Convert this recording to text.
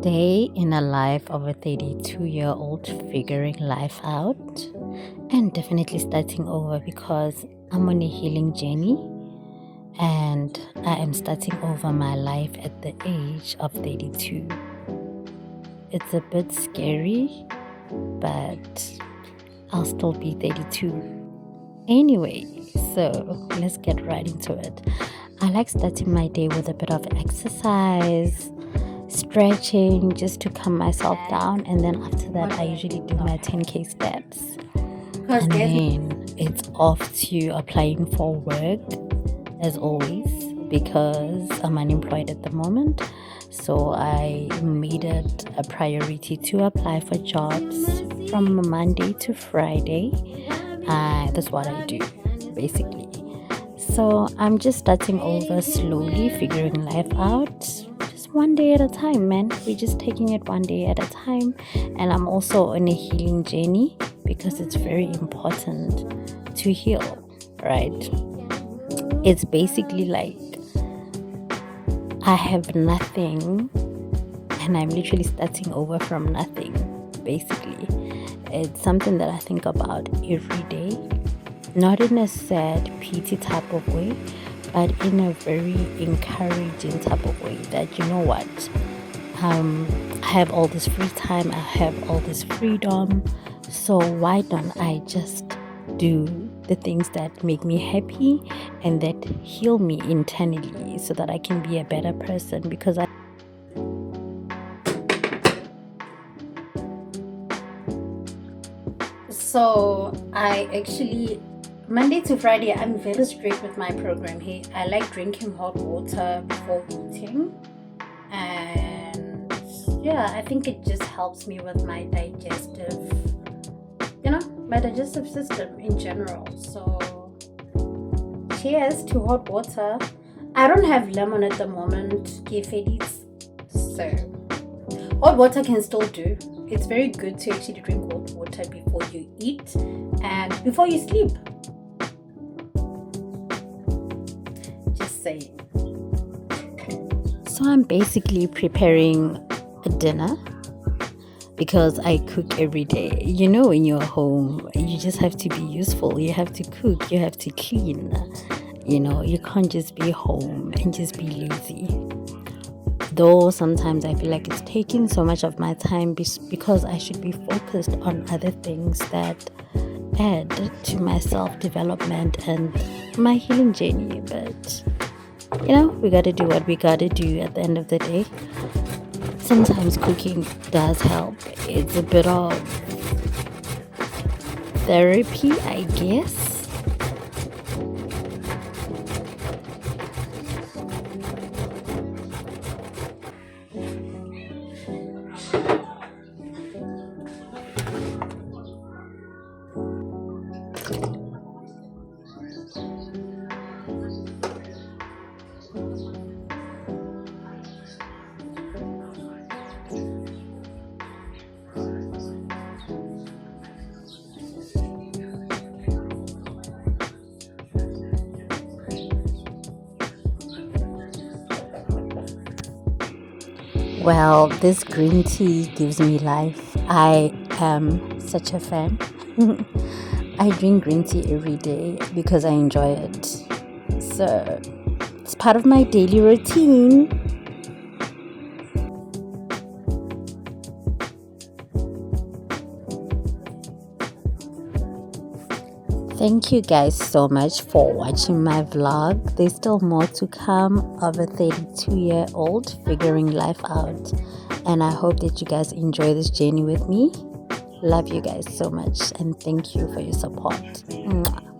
Day in a life of a 32-year-old figuring life out and definitely starting over because I'm on a healing journey and I am starting over my life at the age of 32. It's a bit scary, but I'll still be 32. Anyway, so let's get right into it. I like starting my day with a bit of exercise, stretching just to calm myself down, and then after that I usually do my 10k steps, and then it's off to applying for work as always because I'm unemployed at the moment. So I made it a priority to apply for jobs from Monday to Friday. That's what I do basically. So I'm just starting over slowly, figuring life out, just one day at a time, man. We're just taking it one day at a time. And I'm also on a healing journey because it's very important to heal, right? It's basically like I have nothing and I'm literally starting over from nothing, basically. It's something that I think about every day. Not in a sad, pity type of way, but in a very encouraging type of way that, you know what, I have all this free time, I have all this freedom, so why don't I just do the things that make me happy and that heal me internally so that I can be a better person? Because I actually Monday to Friday, I'm very strict with my program here. I like drinking hot water before eating. And yeah, I think it just helps me with my digestive system in general. So cheers to hot water. I don't have lemon at the moment, so hot water can still do. It's very good to actually drink hot water before you eat and before you sleep. Saying. So I'm basically preparing a dinner because I cook every day. You know, when you're home, you just have to be useful. You have to cook, you have to clean. You know, you can't just be home and just be lazy. Though sometimes I feel like it's taking so much of my time because I should be focused on other things that add to my self-development and my healing journey. But you know, we gotta do what we gotta do at the end of the day. Sometimes cooking does help. It's a bit of therapy, I guess. Well, this green tea gives me life. I am such a fan. I drink green tea every day because I enjoy it. So it's part of my daily routine. Thank you guys so much for watching my vlog. There's still more to come of a 32-year-old figuring life out. And I hope that you guys enjoy this journey with me. Love you guys so much and thank you for your support. Mwah.